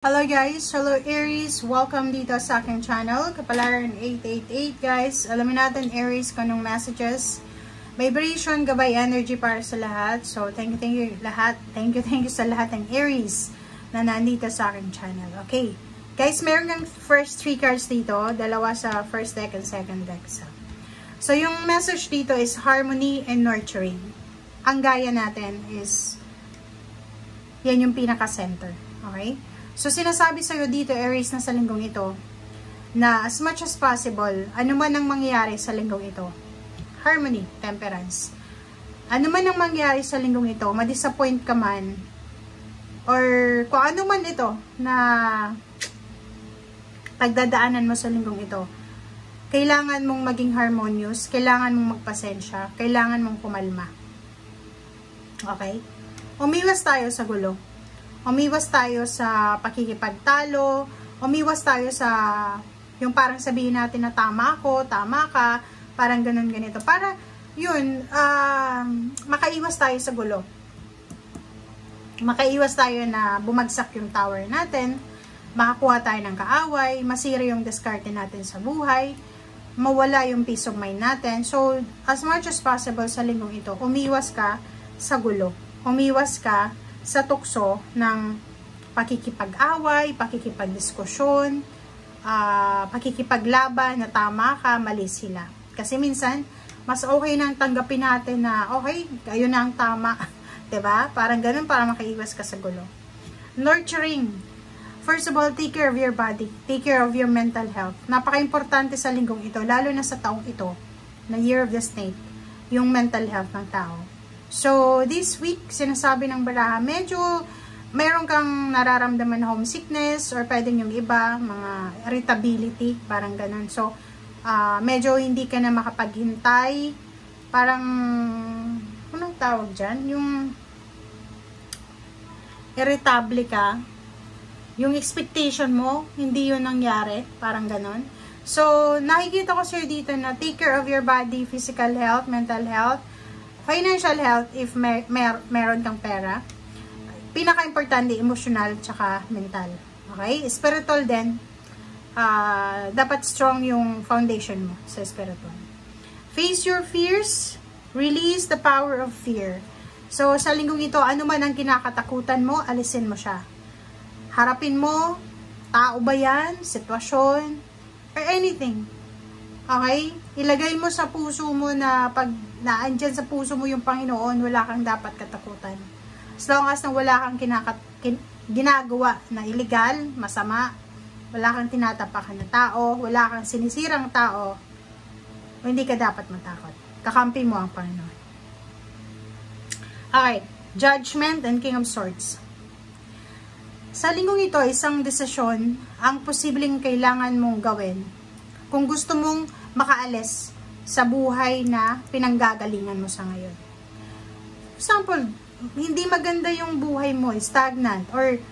Hello guys! Hello Aries! Welcome dito sa aking channel, Kapalaran 888 guys. Alamin natin Aries kung anong messages, vibration, gabay, energy para sa lahat. So thank you lahat. Thank you sa lahat ng Aries na nandito sa aking channel. Okay. Guys, meron ng first 3 cards dito, dalawa sa first deck and second deck. So yung message dito is harmony and nurturing. Ang gaya natin is yan yung pinaka-center. Okay? So, sinasabi sa'yo dito, Aries, na sa linggong ito, na as much as possible, ano man ang mangyayari sa linggong ito, harmony, temperance. Ano man ang mangyayari sa linggong ito, ma-disappoint ka man, or kung ano man ito, na pagdadaanan mo sa linggong ito, kailangan mong maging harmonious, kailangan mong magpasensya, kailangan mong kumalma. Okay? Umiwas tayo sa gulo. Umiwas tayo sa pakikipagtalo, umiwas tayo sa yung parang sabihin natin na tama ako, tama ka, parang ganun ganito. Para yun, makaiwas tayo sa gulo. Makaiwas tayo na bumagsak yung tower natin, makakuha tayo ng kaaway, masira yung diskarte natin sa buhay, mawala yung peace of mind natin. So, as much as possible sa linggong ito, umiwas ka sa gulo. Umiwas ka sa tukso ng pakikipag-away, pakikipag-diskusyon, pakikipaglaban na tama ka, mali sila. Kasi minsan, mas okay nang tanggapin natin na, okay, kayo na ang tama. Diba? Parang ganun, para makaiwas ka sa gulo. Nurturing. First of all, take care of your body. Take care of your mental health. Napaka-importante sa linggong ito, lalo na sa taong ito, na Year of the Snake, yung mental health ng tao. So, this week, sinasabi ng baraha, medyo mayroon kang nararamdaman na homesickness or pwedeng yung iba, mga irritability, parang ganun. So, medyo hindi ka na makapaghintay. Parang, anong tawag dyan? Yung irritable ka. Yung expectation mo, hindi yun nangyari. Parang ganun. So, nakikita ko sir dito na take care of your body, physical health, mental health, financial health if meron kang pera. Pinaka-importante, emotional tsaka mental. Okay? Spiritual din. Dapat strong yung foundation mo sa spiritual. Face your fears. Release the power of fear. So, sa linggong ito, ano man ang kinakatakutan mo, alisin mo siya. Harapin mo, tao ba yan, sitwasyon, or anything. Okay? Ilagay mo sa puso mo na pag naandyan sa puso mo yung Panginoon, wala kang dapat katakutan. As long as na wala kang ginagawa na illegal, masama, wala kang tinatapakan na tao, wala kang sinisirang tao, hindi ka dapat matakot. Kakampi mo ang Panginoon. Okay. Judgment and King of Swords. Sa linggong ito, isang desisyon ang posibleng kailangan mong gawin kung gusto mong makaalis sa buhay na pinanggagalingan mo sa ngayon. For example, hindi maganda yung buhay mo, stagnant, or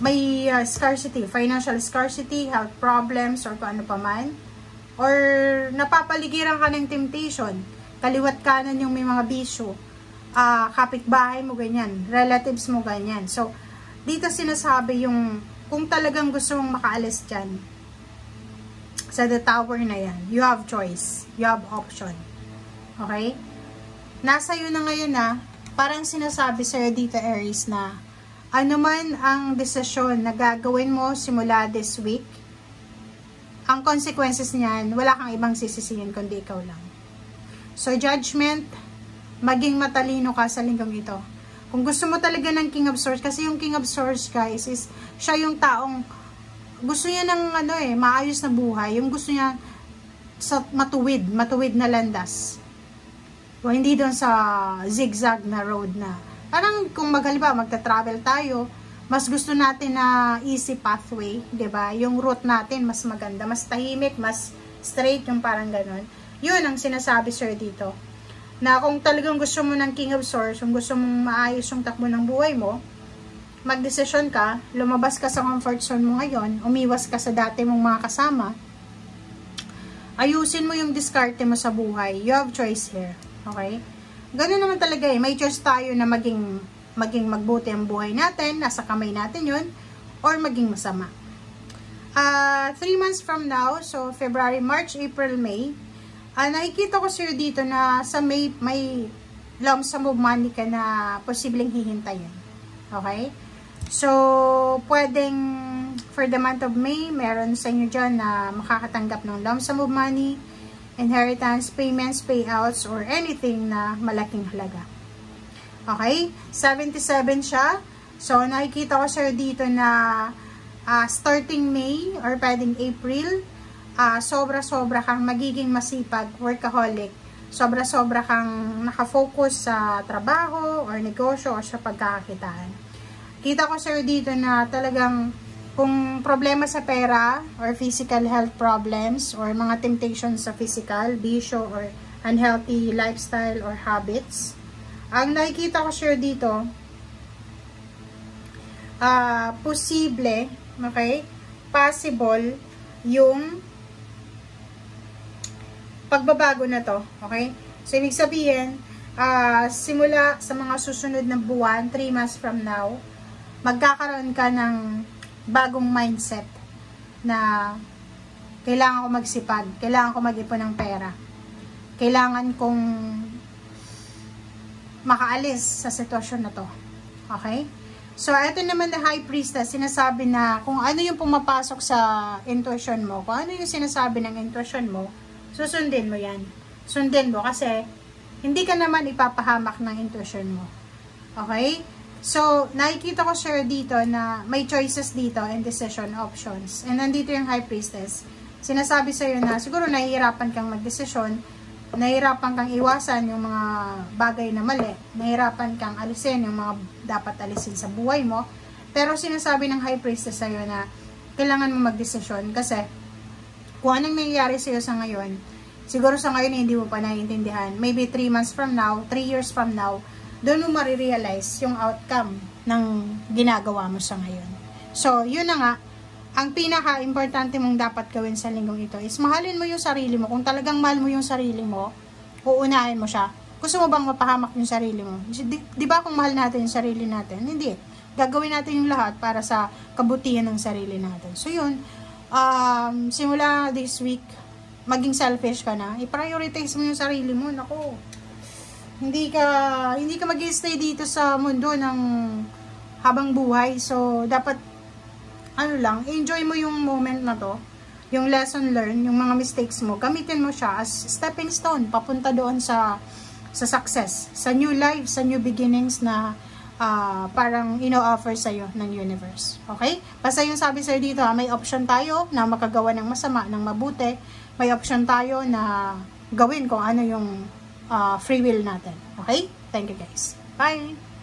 may scarcity, financial scarcity, health problems, or kung ano pa man, or napapaligiran ka ng temptation, kaliwat kanan yung may mga bisyo, kapitbahay mo ganyan, relatives mo ganyan. So, dito sinasabi yung, kung talagang gusto mong makaalis dyan, sa the tower na yan, you have choice. You have option. Okay? Nasa iyo na ngayon na, parang sinasabi sa'yo dito, Aries, na ano man ang desisyon na gagawin mo simula this week, ang consequences niyan, wala kang ibang sisisihin kundi ikaw lang. So, judgment, maging matalino ka sa linggong ito. Kung gusto mo talaga ng King of Swords, kasi yung King of Swords, guys, is siya yung taong gusto niya ng maayos na buhay, yung gusto niya sa matuwid na landas. O hindi doon sa zigzag na road na. Parang kung halimbawa magta-travel tayo, mas gusto natin na easy pathway, 'di ba? Yung route natin mas maganda, mas tahimik, mas straight, yung parang ganoon. 'Yun ang sinasabi sir dito. Na kung talagang gusto mo ng King of Swords, kung gusto mong maayos yung takbo ng buhay mo, magdesisyon ka, lumabas ka sa comfort zone mo ngayon, umiwas ka sa dati mong mga kasama, ayusin mo yung diskarte mo sa buhay. You have choice here. Okay? Ganun naman talaga eh. May choice tayo na maging magbuti ang buhay natin. Nasa kamay natin yun. or maging masama. 3 months from now, so February, March, April, May, nakikita ko sa'yo dito na sa May, may lump sum of money ka na posibleng hihintayin. Okay? So, pwedeng for the month of May, meron sa inyo dyan na makakatanggap ng lump sum of money, inheritance, payments, payouts, or anything na malaking halaga. Okay? 77 siya. So, nakikita ko sa'yo dito na starting May or pwedeng April, sobra-sobra kang magiging masipag, workaholic. Sobra-sobra kang nakafocus sa trabaho or negosyo o sa pagkakakitaan. Kita ko sa'yo dito na talagang kung problema sa pera or physical health problems or mga temptations sa physical, bisyo or unhealthy lifestyle or habits, ang nakikita ko sa'yo dito, posible, okay, possible yung pagbabago na to, okay? So, ibig sabihin, simula sa mga susunod na buwan, 3 months from now, magkakaroon ka ng bagong mindset na kailangan ko magsipag, kailangan ko mag-ipon ng pera, kailangan kong makaalis sa sitwasyon na to, okay? So, ito naman na High Priestess, sinasabi na kung ano yung pumapasok sa intuition mo, kung ano yung sinasabi ng intuition mo, susundin mo yan. Sundin mo kasi hindi ka naman ipapahamak ng intuition mo. Okay? So, nakikita ko sir dito na may choices dito and decision options. And nandito yung High Priestess. Sinasabi sa'yo na siguro nahihirapan kang magdesisyon, nahihirapan kang iwasan yung mga bagay na mali, nahihirapan kang alisin yung mga dapat alisin sa buhay mo. Pero sinasabi ng High Priestess sa'yo na kailangan mo magdesisyon kasi kung anong nangyayari sa'yo sa ngayon, siguro sa ngayon hindi mo pa naiintindihan. Maybe 3 months from now, 3 years from now, doon mo marirealize yung outcome ng ginagawa mo sa ngayon. So, yun na nga, ang pinaka-importante mong dapat gawin sa linggong ito is mahalin mo yung sarili mo. Kung talagang mahal mo yung sarili mo, uunahin mo siya. Gusto mo bang mapahamak yung sarili mo? Di ba kung mahal natin yung sarili natin? Hindi. Gagawin natin yung lahat para sa kabutihan ng sarili natin. So, yun. Simula this week, maging selfish ka na, i-prioritize mo yung sarili mo. Naku, hindi ka mag-stay dito sa mundo ng habang buhay. So, dapat, enjoy mo yung moment na to, yung lesson learned, yung mga mistakes mo, gamitin mo siya as stepping stone, papunta doon sa success, sa new life, sa new beginnings na parang ino-offer sa'yo ng universe. Okay? Basta yung sabi sa'yo dito, may option tayo na makagawa ng masama, ng mabuti. May option tayo na gawin kung ano yung free will natin. Okay? Thank you guys. Bye!